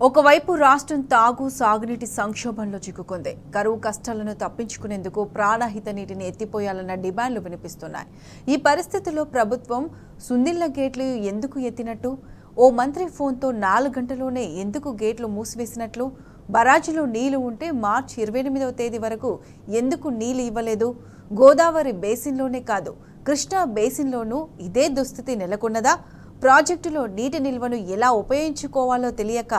ఒకవైపు రాష్ట్రం తాగు సాగునీటి సంక్షోభంలో చిక్కుకుంది. కరువు కష్టాలను తప్పించుకునేందుకు ప్రాణహిత నీటిని ఎత్తిపోయాలన్న డిమాండ్లు వినిపిస్తున్నాయి. ఈ పరిస్థితుల్లో ప్రభుత్వం సుందిళ్ల గేట్లు ఎందుకు ఎత్తినట్టు? ఓ మంత్రి ఫోన్తో 4 గంటల్లోనే ఎందుకు గేట్లు మూసివేసినట్లు? బరాజులో నీళ్లు ఉంటే మార్చి 28వ తేదీ వరకు ఎందుకు నీళ్లు ఇవ్వలేదు? గోదావరి బేసిన్లోనే కాదు, కృష్ణా బేసిన్లోనూ ఇదే దుస్థితి నెలకొన్నదా? ప్రాజెక్టులో నీటి నిల్వను ఎలా ఉపయోగించుకోవాలో తెలియక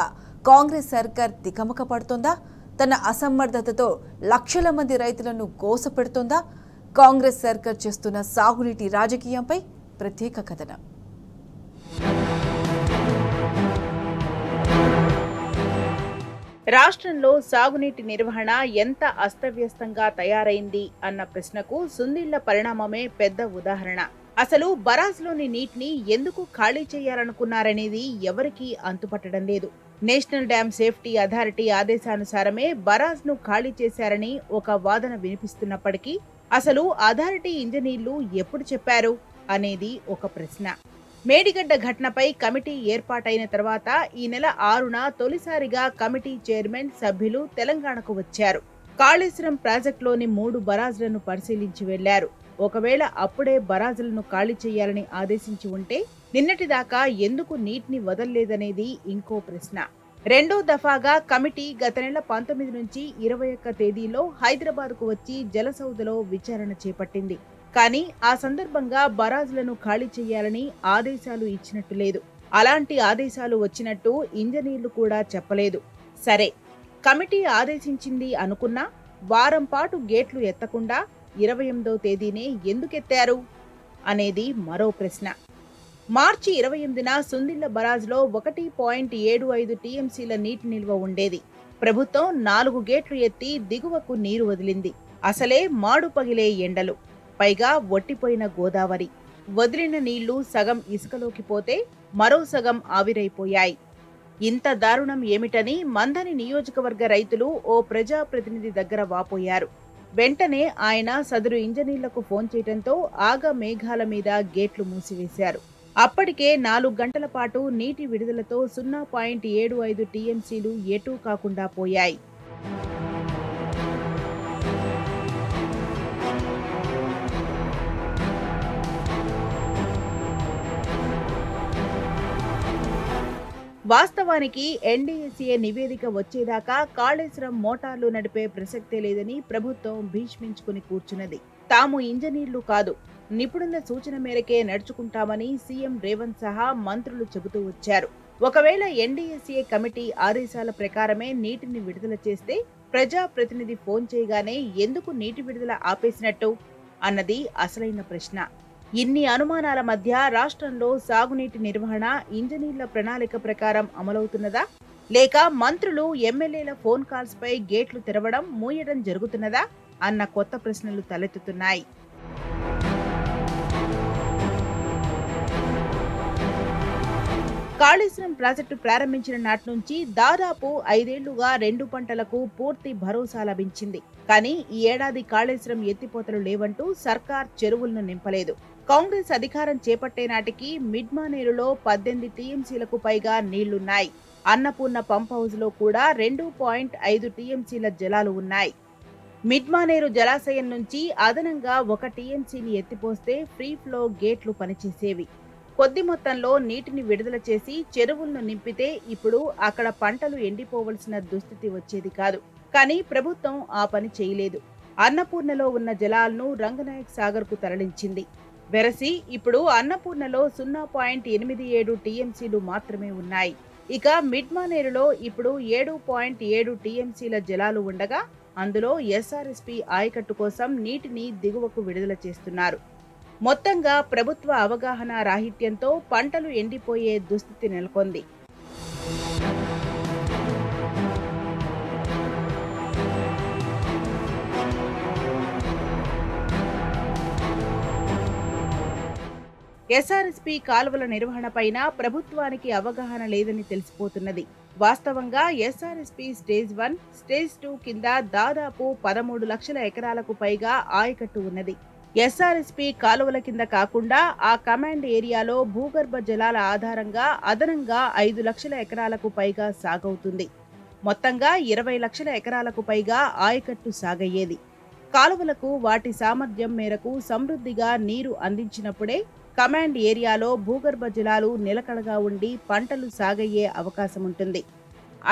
కాంగ్రెస్ సర్కార్ తికమక పడుతోందా? తన అసమర్థతతో లక్షల మంది రైతులను కోసపెడుతోందా? కాంగ్రెస్ సర్కార్ చేస్తున్న సాగునీటి రాజకీయంపై ప్రత్యేక కథనం. రాష్ట్రంలో సాగునీటి నిర్వహణ ఎంత అస్తవ్యస్తంగా తయారైంది అన్న ప్రశ్నకు సుందిళ్ల పరిణామమే పెద్ద ఉదాహరణ. అసలు బరాజ్లోని నీటిని ఎందుకు ఖాళీ చేయాలనుకున్నారనేది ఎవరికీ అంతుపట్టడం లేదు. నేషనల్ డ్యామ్ సేఫ్టీ అథారిటీ ఆదేశానుసారమే బరాజ్ను ఖాళీ చేశారని ఒక వాదన వినిపిస్తున్నప్పటికీ అసలు అథారిటీ ఇంజనీర్లు ఎప్పుడు చెప్పారు అనేది ఒక ప్రశ్న. మేడిగడ్డ ఘటనపై కమిటీ ఏర్పాటైన తర్వాత ఈ నెల 6న తొలిసారిగా కమిటీ చైర్మన్ సభ్యులు తెలంగాణకు వచ్చారు. కాళేశ్వరం ప్రాజెక్టులోని 3 బరాజ్లను పరిశీలించి వెళ్లారు. ఒకవేళ అప్పుడే బరాజులను ఖాళీ చేయాలని ఆదేశించి ఉంటే నిన్నటిదాకా ఎందుకు నీటిని వదల్లేదనేది ఇంకో ప్రశ్న. రెండో దఫాగా కమిటీ గత నెల 19 నుంచి 21 తేదీలో హైదరాబాద్కు వచ్చి జలసౌధలో విచారణ చేపట్టింది. కానీ ఆ సందర్భంగా బరాజులను ఖాళీ చేయాలని ఆదేశాలు ఇచ్చినట్టు లేదు. అలాంటి ఆదేశాలు వచ్చినట్టు ఇంజనీర్లు కూడా చెప్పలేదు. సరే, కమిటీ ఆదేశించింది అనుకున్నా వారం పాటు గేట్లు ఎత్తకుండా 28వ తేదీనే ఎందుకెత్తారు అనేది మరో ప్రశ్న. మార్చి 28న సుందిళ్ల బరాజ్లో 1.75 టీఎంసీల నీటి నిల్వ ఉండేది. ప్రభుత్వం 4 గేట్లు ఎత్తి దిగువకు నీరు వదిలింది. అసలే మాడు పగిలే ఎండలు, పైగా ఒట్టిపోయిన గోదావరి. వదిలిన నీళ్లు సగం ఇసుకలోకి పోతే మరో సగం ఆవిరైపోయాయి. ఇంత దారుణం ఏమిటని మంథని నియోజకవర్గ రైతులు ఓ ప్రజాప్రతినిధి దగ్గర వాపోయారు. వెంటనే ఆయన సదరు ఇంజనీర్లకు ఫోన్ చేయడంతో ఆగా మేఘాల మీద గేట్లు మూసివేశారు. అప్పటికే 4 గంటల పాటు నీటి విడుదలతో 0.75 టీఎంసీలు ఎటూ కాకుండా పోయాయి. వాస్తవానికి ఎన్డీఎస్ఏ నివేదిక వచ్చేదాకా కాళేశ్వరం మోటార్లు నడిపే ప్రసక్తే లేదని ప్రభుత్వం భీష్మించుకుని కూర్చున్నది. తాము ఇంజనీర్లు కాదు, నిపుణుల సూచన మేరకే నడుచుకుంటామని సీఎం రేవంత్ సహా మంత్రులు చెబుతూ వచ్చారు. ఒకవేళ ఎన్డీఎస్ఏ కమిటీ ఆదేశాల ప్రకారమే నీటిని విడుదల చేస్తే ప్రజాప్రతినిధి ఫోన్ చేయగానే ఎందుకు నీటి విడుదల ఆపేసినట్టు అన్నది అసలైన ప్రశ్న. ఇన్ని అనుమానాల మధ్య రాష్ట్రంలో సాగునీటి నిర్వహణ ఇంజనీర్ల ప్రణాళిక ప్రకారం అమలవుతున్నదా, లేక మంత్రులు ఎమ్మెల్యేల ఫోన్ కాల్స్ పై గేట్లు తెరవడం మూయడం జరుగుతున్నదా అన్న కొత్త ప్రశ్నలు తలెత్తుతున్నాయి. కాళేశ్వరం ప్రాజెక్టు ప్రారంభించిన నాటి నుంచి దాదాపు 5 ఏళ్లుగా 2 పంటలకు పూర్తి భరోసా లభించింది. కానీ ఈ ఏడాది కాళేశ్వరం ఎత్తిపోతలు లేవంటూ సర్కార్ చెరువులను నింపలేదు. కాంగ్రెస్ అధికారం చేపట్టే నాటికి మిడ్మానేరులో 18 టీఎంసీలకు పైగా నీళ్లున్నాయి. అన్నపూర్ణ పంప్ హౌస్ లో కూడా 2.5 టీఎంసీల జలాలు ఉన్నాయి. మిడ్మానేరు జలాశయం నుంచి అదనంగా 1 టీఎంసీని ఎత్తిపోస్తే ఫ్రీ ఫ్లో గేట్లు పనిచేసేవి. కొద్ది మొత్తంలో నీటిని విడుదల చేసి చెరువులను నింపితే ఇప్పుడు అక్కడ పంటలు ఎండిపోవలసిన దుస్థితి వచ్చేది కాదు. కానీ ప్రభుత్వం ఆ పని చేయలేదు. అన్నపూర్ణలో ఉన్న జలాలను రంగనాయక్ సాగర్ కు తరలించింది. వెరసి ఇప్పుడు అన్నపూర్ణలో 0.87 టీఎంసీలు మాత్రమే ఉన్నాయి. ఇక మిడ్మానేరులో ఇప్పుడు 7.7 టీఎంసీల జలాలు ఉండగా అందులో ఎస్ఆర్ఎస్పీ ఆయకట్టు కోసం నీటిని దిగువకు విడుదల చేస్తున్నారు. మొత్తంగా ప్రభుత్వ అవగాహన రాహిత్యంతో పంటలు ఎండిపోయే దుస్థితి నెలకొంది. ఎస్ఆర్ఎస్పీ కాలువల నిర్వహణపైన ప్రభుత్వానికి అవగాహన లేదని తెలిసిపోతున్నది. వాస్తవంగా ఎస్ఆర్ఎస్పీ స్టేజ్ 1, స్టేజ్ 2 కింద దాదాపు 13 లక్షల ఎకరాలకు పైగా ఆయకట్టు ఉన్నది. ఎస్ఆర్ఎస్పీ కాలువల కింద కాకుండా ఆ కమాండ్ ఏరియాలో భూగర్భ జలాల ఆధారంగా అదనంగా 5 లక్షల ఎకరాలకు పైగా సాగవుతుంది. మొత్తంగా 20 లక్షల ఎకరాలకు పైగా ఆయకట్టు సాగయ్యేది. కాలువలకు వాటి సామర్థ్యం మేరకు సమృద్ధిగా నీరు అందించినప్పుడే కమాండ్ ఏరియాలో భూగర్భ జలాలు నిలకడగా ఉండి పంటలు సాగయ్యే అవకాశముంటుంది.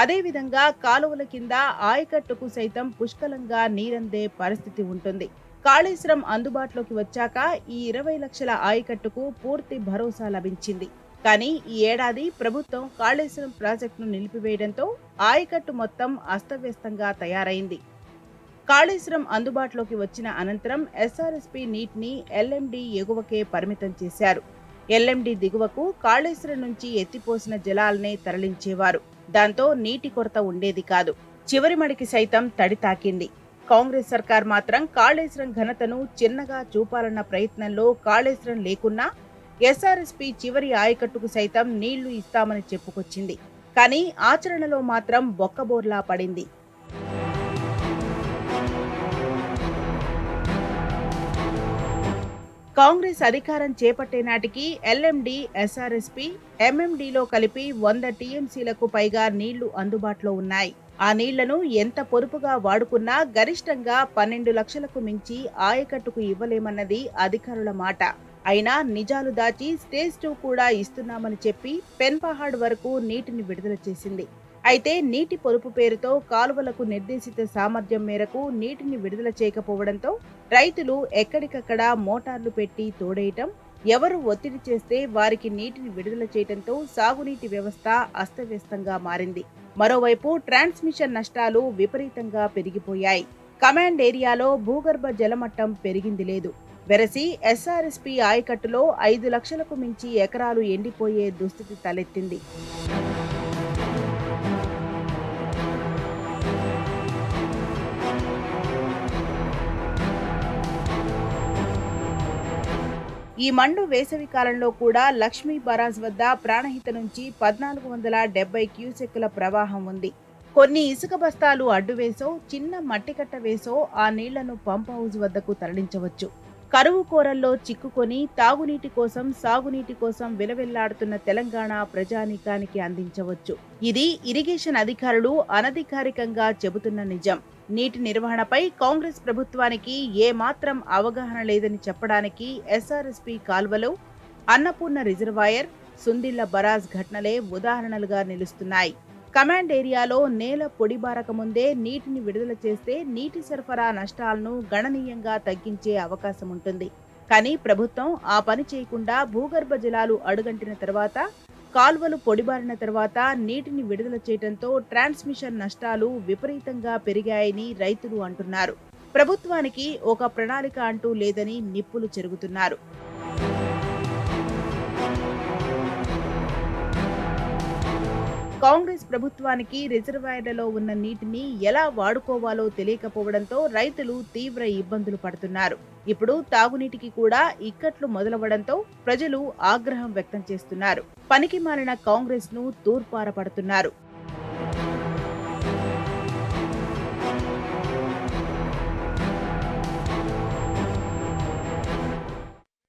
అదేవిధంగా కాలువల కింద ఆయకట్టుకు సైతం పుష్కలంగా నీరందే పరిస్థితి ఉంటుంది. కాళేశ్వరం అందుబాటులోకి వచ్చాక ఈ 20 లక్షల ఆయకట్టుకు పూర్తి భరోసా లభించింది. కానీ ఈ ఏడాది ప్రభుత్వం కాళేశ్వరం ప్రాజెక్టును నిలిపివేయడంతో ఆయకట్టు మొత్తం అస్తవ్యస్తంగా తయారైంది. కాళేశ్వరం అందుబాటులోకి వచ్చిన అనంతరం ఎస్ఆర్ఎస్పీ నీటిని ఎల్ఎండి ఎగువకే పరిమితం చేశారు. ఎల్ఎండి దిగువకు కాళేశ్వరం నుంచి ఎత్తిపోసిన జలాలనే తరలించేవారు. దాంతో నీటి కొరత ఉండేది కాదు. చివరి మడికి సైతం తడి తాకింది. కాంగ్రెస్ సర్కార్ మాత్రం కాళేశ్వరం ఘనతను చిన్నగా చూపాలన్న ప్రయత్నంలో కాళేశ్వరం లేకున్నా ఎస్ఆర్ఎస్పీ చివరి ఆయకట్టుకు సైతం నీళ్లు ఇస్తామని చెప్పుకొచ్చింది. కానీ ఆచరణలో మాత్రం బొక్కబోర్లా పడింది. కాంగ్రెస్ అధికారం చేపట్టే నాటికి ఎల్ఎండి, ఎస్ఆర్ఎస్పీ, ఎంఎండిలో కలిపి 100 టీఎంసీలకు పైగా నీళ్లు అందుబాటులో ఉన్నాయి. ఆ నీళ్లను ఎంత పొదుపుగా వాడుకున్నా గరిష్టంగా 12 లక్షలకు మించి ఆయకట్టుకు ఇవ్వలేమన్నది అధికారుల మాట. అయినా నిజాలు దాచి స్టేజ్ 2 కూడా ఇస్తున్నామని చెప్పి పెన్పహాడ్ వరకు నీటిని విడుదల చేసింది. అయితే నీటి పొదుపు పేరుతో కాలువలకు నిర్దేశిత సామర్థ్యం మేరకు నీటిని విడుదల చేయకపోవడంతో రైతులు ఎక్కడికక్కడ మోటార్లు పెట్టి తోడేయటం, ఎవరు ఒత్తిడి చేస్తే వారికి నీటిని విడుదల చేయడంతో సాగునీటి వ్యవస్థ అస్తవ్యస్తంగా మారింది. మరోవైపు ట్రాన్స్మిషన్ నష్టాలు విపరీతంగా పెరిగిపోయాయి. కమాండ్ ఏరియాలో భూగర్భ జలమట్టం పెరిగింది లేదు. వెరసి ఎస్ఆర్ఎస్పీ ఆయకట్టులో 5 లక్షలకు మించి ఎకరాలు ఎండిపోయే దుస్థితి తలెత్తింది. ఈ మండు వేసవి కాలంలో కూడా లక్ష్మీ బరాజ్ వద్ద ప్రాణహిత నుంచి 1470 క్యూసెక్కుల ప్రవాహం ఉంది. కొన్ని ఇసుక బస్తాలు అడ్డువేసో, చిన్న మట్టికట్ట వేసో ఆ నీళ్లను పంప్ హౌస్ వద్దకు తరలించవచ్చు. కరువు కోరల్లో చిక్కుకొని తాగునీటి కోసం, సాగునీటి కోసం విలవిల్లాడుతున్న తెలంగాణ ప్రజానీకానికి అందించవచ్చు. ఇది ఇరిగేషన్ అధికారులు అనధికారికంగా చెబుతున్న నిజం. నీటి నిర్వహణపై కాంగ్రెస్ ప్రభుత్వానికి ఏమాత్రం అవగాహన లేదని చెప్పడానికి ఎస్ఆర్ఎస్పీ కాల్వలు, అన్నపూర్ణ రిజర్వాయర్, సుందిళ్ల బరాజ్ ఘటనలే ఉదాహరణలుగా నిలుస్తున్నాయి. కమాండ్ ఏరియాలో నేల పొడిబారక ముందే నీటిని విడుదల చేస్తే నీటి సరఫరా నష్టాలను గణనీయంగా తగ్గించే అవకాశం ఉంటుంది. కానీ ప్రభుత్వం ఆ పని చేయకుండా భూగర్భ జలాలు అడుగంటిన తర్వాత, కాల్వలు పొడిబారిన తర్వాత నీటిని విడుదల చేయడంతో ట్రాన్స్మిషన్ నష్టాలు విపరీతంగా పెరిగాయని రైతులు అంటున్నారు. ప్రభుత్వానికి ఒక ప్రణాళిక అంటూ లేదని నిప్పులు చెరుగుతున్నారు. కాంగ్రెస్ ప్రభుత్వానికి రిజర్వాయర్లలో ఉన్న నీటిని ఎలా వాడుకోవాలో తెలియకపోవడంతో రైతులు తీవ్ర ఇబ్బందులు పడుతున్నారు. ఇప్పుడు తాగునీటికి కూడా ఇక్కట్లు మొదలవడంతో ప్రజలు ఆగ్రహం వ్యక్తం చేస్తున్నారు. పనికిమాలిన కాంగ్రెస్ ను తూర్పారపడుతున్నారు.